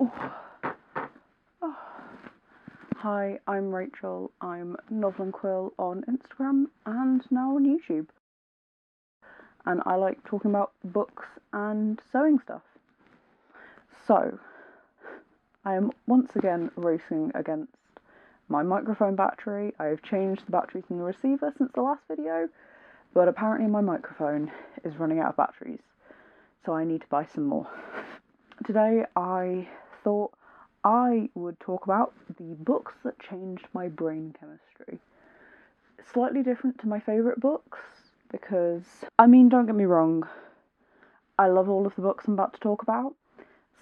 Oh. Oh. Hi, I'm Rachel. I'm Novel and Quill on Instagram and now on YouTube. And I like talking about books and sewing stuff. So, I am once again racing against my microphone battery. I have changed the batteries in the receiver since the last video, but apparently my microphone is running out of batteries, so I need to buy some more. Today I thought I would talk about the books that changed my brain chemistry. Slightly different to my favourite books, because, don't get me wrong, I love all of the books I'm about to talk about.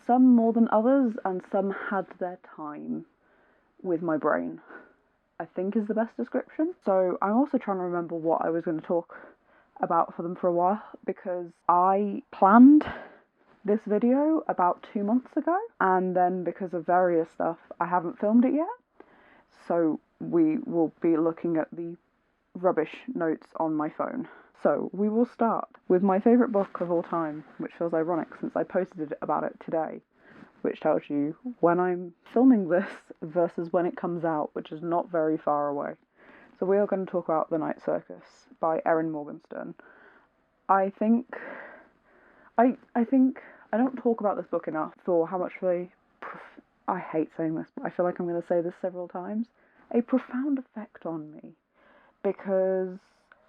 Some more than others, and some had their time with my brain, I think is the best description. So I'm also trying to remember what I was going to talk about for them for a while, because I planned this video about 2 months ago, and then because of various stuff, I haven't filmed it yet. So we will be looking at the rubbish notes on my phone. So we will start with my favourite book of all time, which feels ironic since I posted about it today, which tells you when I'm filming this versus when it comes out, which is not very far away. So we are going to talk about The Night Circus by Erin Morgenstern. I think I don't talk about this book enough for how much I hate saying this, but I feel like I'm going to say this several times, a profound effect on me, because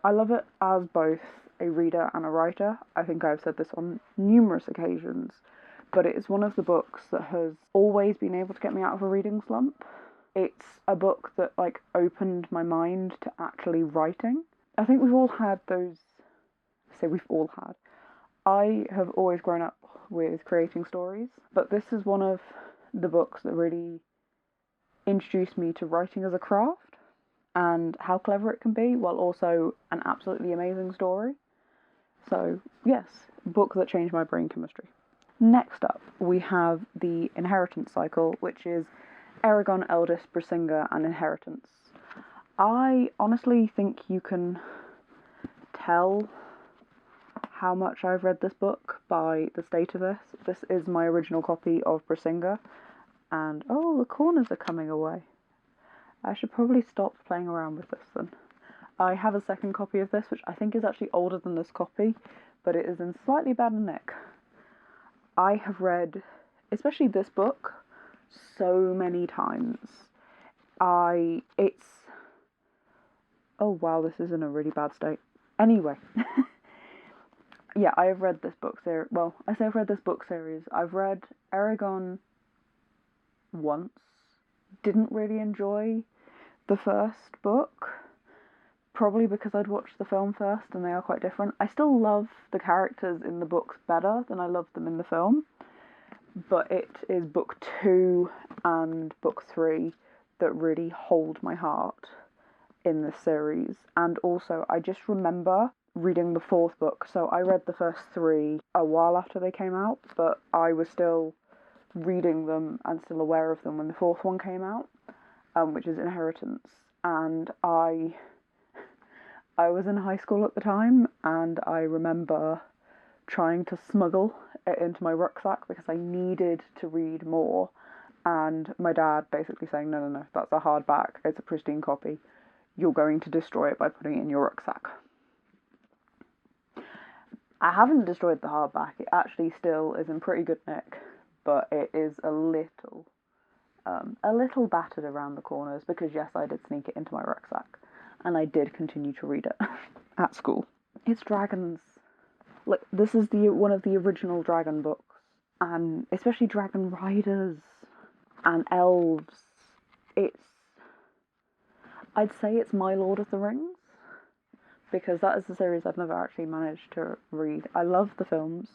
I love it as both a reader and a writer. I think I've said this on numerous occasions, but it is one of the books that has always been able to get me out of a reading slump. It's a book that, opened my mind to actually writing. I think we've all had those... I have always grown up with creating stories, but this is one of the books that really introduced me to writing as a craft and how clever it can be, while also an absolutely amazing story. So, yes, book that changed my brain chemistry. Next up, we have The Inheritance Cycle, which is Eragon, Eldest, Brisinga, and Inheritance. I honestly think you can tell how much I've read this book by the state of this. This is my original copy of Brisinga, and oh, the corners are coming away. I should probably stop playing around with this then. I have a second copy of this, which I think is actually older than this copy, but it is in slightly bad nick. I have read, especially this book, so many times. Oh wow, this is in a really bad state. Anyway. Yeah, I have read this book series. Well, I say I've read this book series. I've read Eragon once. Didn't really enjoy the first book. Probably because I'd watched the film first and they are quite different. I still love the characters in the books better than I loved them in the film. But it is book 2 and book 3 that really hold my heart in this series. And also, I just remember reading the 4th book. So I read the first 3 a while after they came out, but I was still reading them and still aware of them when the 4th one came out, which is Inheritance. And I was in high school at the time, and I remember trying to smuggle it into my rucksack because I needed to read more, and my dad basically saying, no, that's a hardback, it's a pristine copy, you're going to destroy it by putting it in your rucksack. I haven't destroyed the hardback, it actually still is in pretty good nick, but it is a little battered around the corners, because yes, I did sneak it into my rucksack, and I did continue to read it at school. It's dragons. This is one of the original dragon books, and especially dragon riders and elves. I'd say it's my Lord of the Rings, because that is the series I've never actually managed to read. I love the films,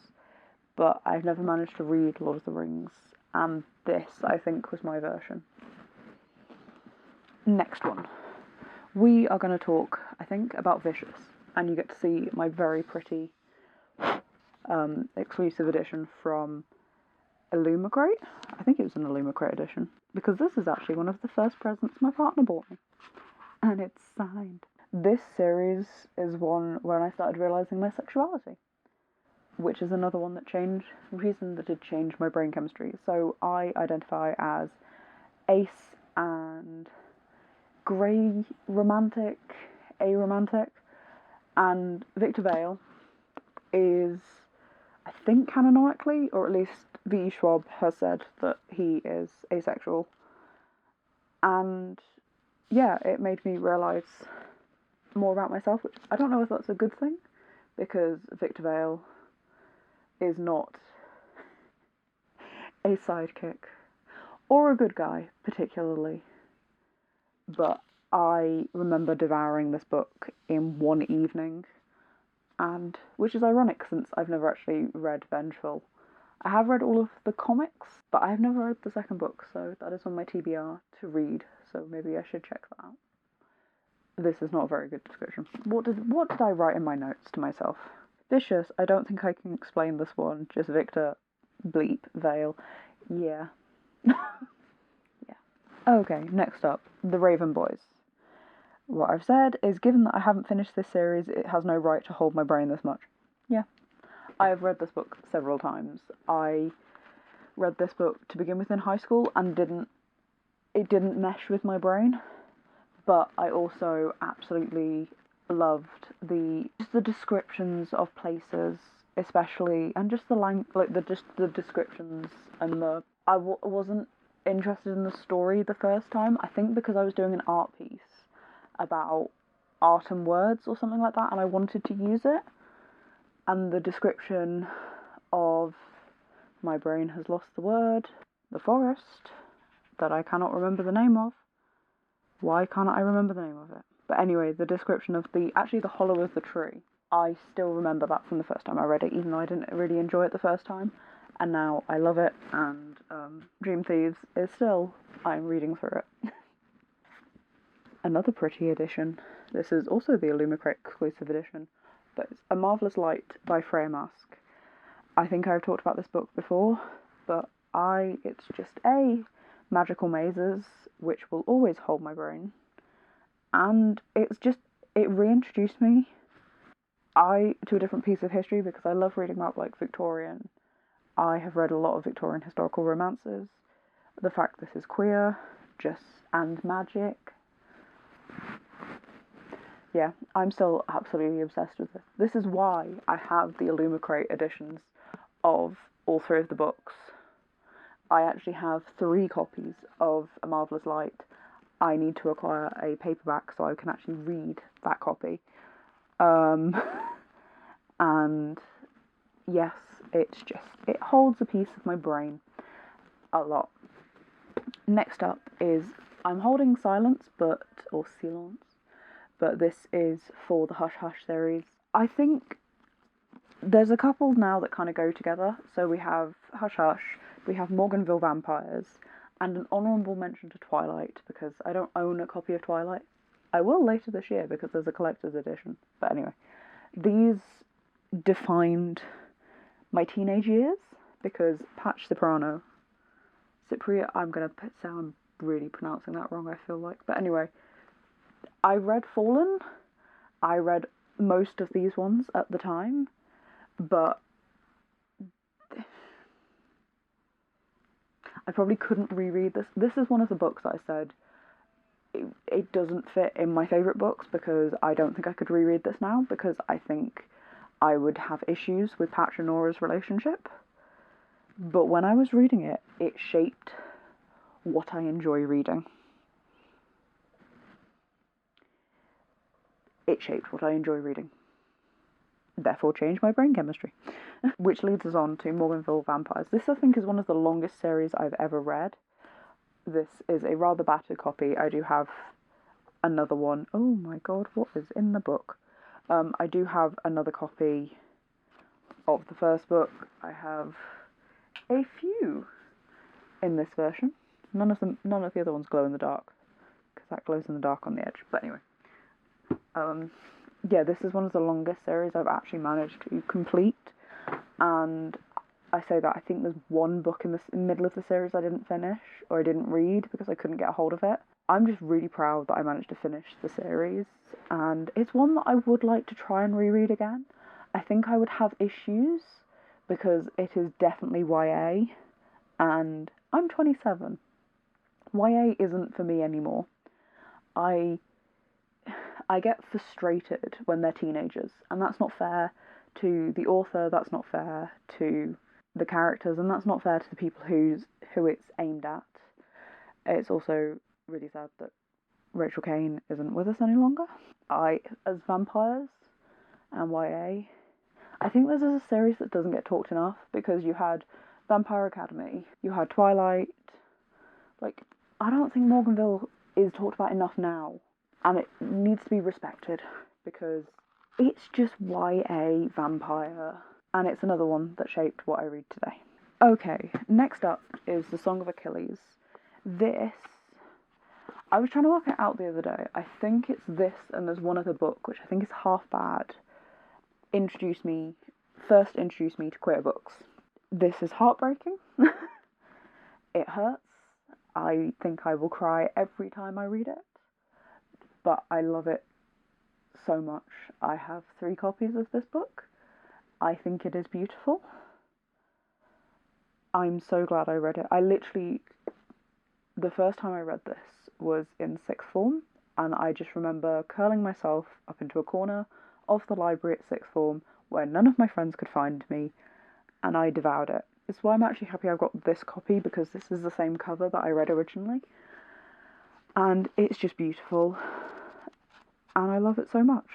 but I've never managed to read Lord of the Rings, and this, I think, was my version. Next one. We are going to talk, I think, about Vicious, and you get to see my very pretty exclusive edition from Illumicrate. I think it was an Illumicrate edition, because this is actually one of the first presents my partner bought me, and it's signed. This series is one where I started realising my sexuality. which is another one that reason that did change my brain chemistry. So I identify as ace and grey romantic, aromantic, and Victor Vale is, I think canonically, or at least V. Schwab has said that he is asexual. And yeah, it made me realise more about myself, which I don't know if that's a good thing, because Victor Vale is not a sidekick, or a good guy, particularly. But I remember devouring this book in one evening, and which is ironic since I've never actually read Vengeful. I have read all of the comics, but I have never read the second book, so that is on my TBR to read, so maybe I should check that out. This is not a very good description. What did I write in my notes to myself? Vicious, I don't think I can explain this one, just Victor, bleep, Vale, yeah. Yeah. Okay, next up, The Raven Boys. What I've said is, given that I haven't finished this series, it has no right to hold my brain this much. Yeah. I have read this book several times. I read this book to begin with in high school and it didn't mesh with my brain, but I also absolutely loved the descriptions of places, especially, and just the descriptions, and I wasn't interested in the story the first time, I think because I was doing an art piece about art and words or something like that, and I wanted to use it, and the description of my brain has lost the word, the forest, that I cannot remember the name of. Why can't I remember the name of it? But anyway, the description of the hollow of the tree, I still remember that from the first time I read it, even though I didn't really enjoy it the first time, and now I love it, and Dream Thieves is still, I'm reading through it. Another pretty edition. This is also the Illumicrate exclusive edition, but it's A Marvellous Light by Freya Marske. I think I've talked about this book before, but it's just magical mazes, which will always hold my brain, and it reintroduced me to a different piece of history, because I love reading about Victorian. I have read a lot of Victorian historical romances. The fact this is queer, and magic. Yeah, I'm still absolutely obsessed with this. This is why I have the Illumicrate editions of all three of the books. I actually have 3 copies of A Marvellous Light. I need to acquire a paperback so I can actually read that copy. And yes, it holds a piece of my brain a lot. Next up is, I'm holding Silence, or Silence, but this is for the Hush Hush series. I think there's a couple now that kind of go together. So we have Hush Hush, we have Morganville Vampires, and an honourable mention to Twilight, because I don't own a copy of Twilight. I will later this year, because there's a collector's edition. But anyway, these defined my teenage years, because Patch Cypriano, I'm going to say I'm really pronouncing that wrong, I feel like. But anyway, I read Fallen. I read most of these ones at the time, but I probably couldn't reread this. This is one of the books that I said it doesn't fit in my favourite books, because I don't think I could reread this now, because I think I would have issues with Patch and Nora's relationship. But when I was reading it, it shaped what I enjoy reading. It shaped what I enjoy reading. Therefore changed my brain chemistry. Which leads us on to Morganville Vampires. This, I think, is one of the longest series I've ever read. This is a rather battered copy. I do have another one. Oh my god, what is in the book? I do have another copy of the first book. I have a few in this version. None of the other ones glow in the dark, because that glows in the dark on the edge. But anyway, yeah, this is one of the longest series I've actually managed to complete, and I say that I think there's one book in the middle of the series I didn't finish, or I didn't read because I couldn't get a hold of it. I'm just really proud that I managed to finish the series, and it's one that I would like to try and reread again. I think I would have issues because it is definitely YA, and I'm 27. YA isn't for me anymore. I get frustrated when they're teenagers, and that's not fair to the author, that's not fair to the characters, and that's not fair to the people who it's aimed at. It's also really sad that Rachel Caine isn't with us any longer. As vampires and YA, I think this is a series that doesn't get talked enough, because you had Vampire Academy, you had Twilight. Like, I don't think Morganville is talked about enough now, and it needs to be respected, because it's just YA vampire, and it's another one that shaped what I read today. Okay, next up is The Song of Achilles. This, I was trying to work it out the other day. I think it's this, and there's one other book, which I think is half bad, first introduced me to queer books. This is heartbreaking. It hurts. I think I will cry every time I read it, but I love it so much. I have 3 copies of this book. I think it is beautiful. I'm so glad I read it. The first time I read this was in 6th form, and I just remember curling myself up into a corner of the library at 6th form where none of my friends could find me, and I devoured it. It's why I'm actually happy I've got this copy, because this is the same cover that I read originally, and it's just beautiful, and I love it so much.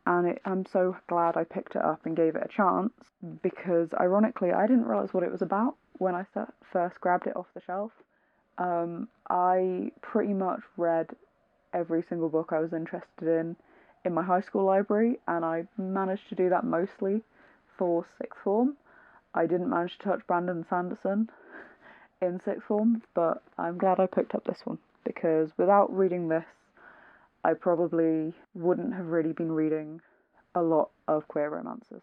And I'm so glad I picked it up and gave it a chance, because ironically I didn't realise what it was about when I first grabbed it off the shelf. I pretty much read every single book I was interested in my high school library, and I managed to do that mostly for 6th form. I didn't manage to touch Brandon Sanderson in 6th form, but I'm glad I picked up this one, because without reading this, I probably wouldn't have really been reading a lot of queer romances,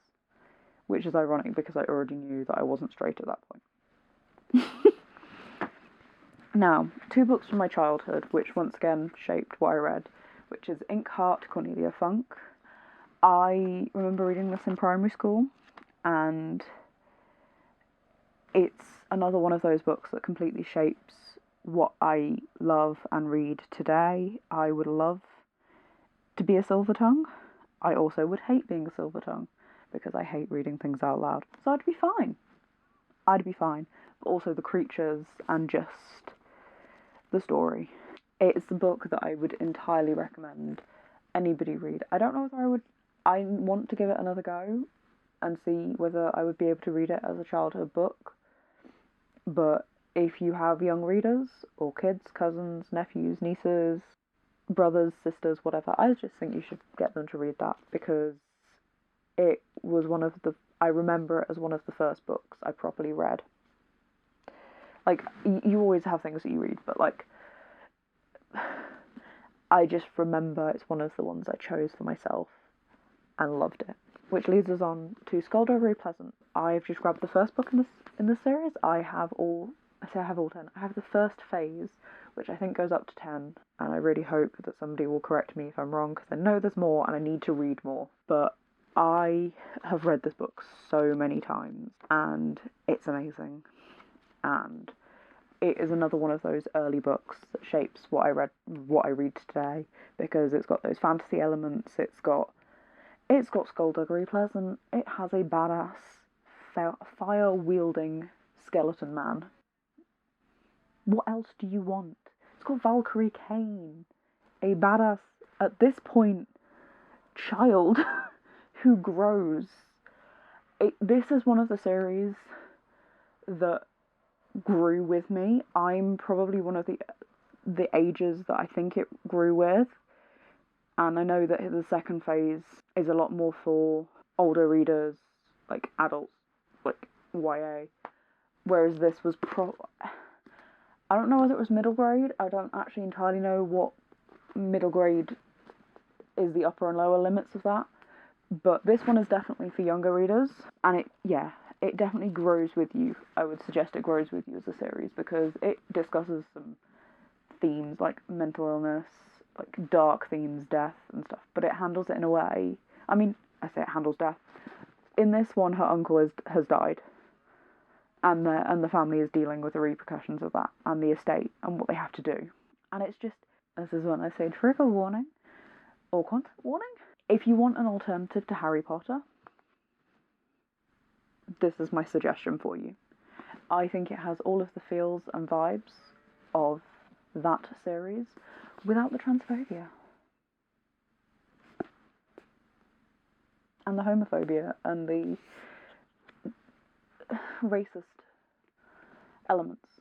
which is ironic because I already knew that I wasn't straight at that point. Now, 2 books from my childhood, which once again shaped what I read, which is Inkheart, Cornelia, Funke. I remember reading this in primary school, and it's another one of those books that completely shapes what I love and read today. I would love to be a silver tongue. I also would hate being a silver tongue, because I hate reading things out loud. So I'd be fine. But also the creatures and just the story. It's a book that I would entirely recommend anybody read. I don't know if I want to give it another go and see whether I would be able to read it as a childhood book. But if you have young readers, or kids, cousins, nephews, nieces, brothers, sisters, whatever, I just think you should get them to read that, because it was I remember it as one of the first books I properly read. Like, you always have things that you read, but like, I just remember it's one of the ones I chose for myself and loved it. Which leads us on to Skulduggery Pleasant. I've just grabbed the first book in this series. I have all 10. I have the first phase, which I think goes up to 10, and I really hope that somebody will correct me if I'm wrong, because I know there's more and I need to read more. But I have read this book so many times, and it's amazing. And it is another one of those early books that shapes what I read today, because it's got those fantasy elements. It's got Skulduggery Pleasant. It has a badass fire-wielding skeleton man. What else do you want? It's got Valkyrie Caine, a badass, at this point, child who grows. This is one of the series that grew with me. I'm probably one of the ages that I think it grew with, and I know that the second phase is a lot more for older readers, like adults, like YA, whereas this was I don't know whether it was middle grade. I don't actually entirely know what middle grade is, the upper and lower limits of that, but this one is definitely for younger readers, and it definitely grows with you. I would suggest it grows with you as a series, because it discusses some themes like mental illness, like dark themes, death and stuff, but it handles it in a way, I mean, I say it handles death, in this one, her uncle has died, and the family is dealing with the repercussions of that, and the estate, and what they have to do. And it's just, this is when I say trigger warning, or content warning. If you want an alternative to Harry Potter, this is my suggestion for you. I think it has all of the feels and vibes of that series, without the transphobia. And the homophobia, and the racist elements.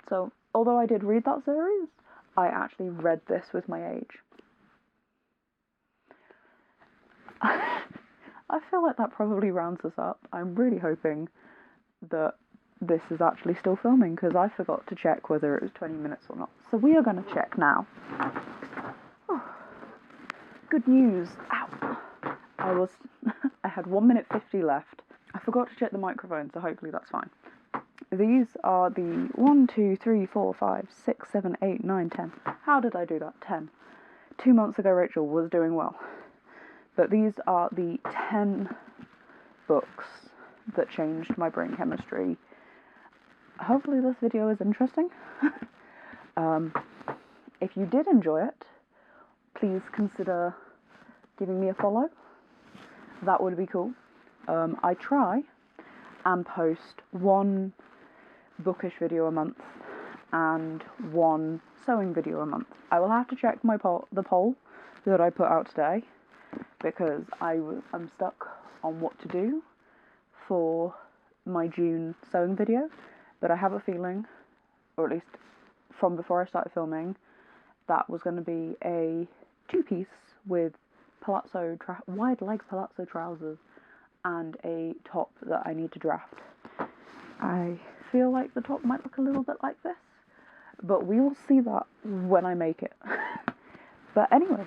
So, although I did read that series, I actually read this with my age. I feel like that probably rounds us up. I'm really hoping that this is actually still filming, because I forgot to check whether it was 20 minutes or not. So we are going to check now. Oh, good news. Ow. I had 1 minute 50 left. I forgot to check the microphone, so hopefully that's fine. These are the 1, 2, 3, 4, 5, 6, 7, 8, 9, 10. How did I do that? 10. 2 months ago, Rachel was doing well. But these are the 10 books that changed my brain chemistry. Hopefully this video is interesting. If you did enjoy it, please consider giving me a follow. That would be cool. I try and post 1 bookish video a month and 1 sewing video a month. I will have to check the poll that I put out today, because I'm stuck on what to do for my June sewing video, but I have a feeling, or at least from before I started filming, that was going to be a 2-piece with wide leg palazzo trousers and a top that I need to draft. I feel like the top might look a little bit like this, but we will see that when I make it. But anyway,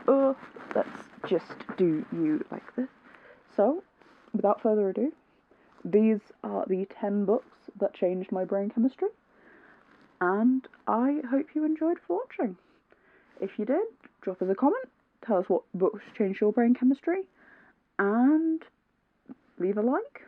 let's just do you like this. So, without further ado, these are the 10 books that changed my brain chemistry, and I hope you enjoyed watching. If you did, drop us a comment, tell us what books changed your brain chemistry, and leave a like.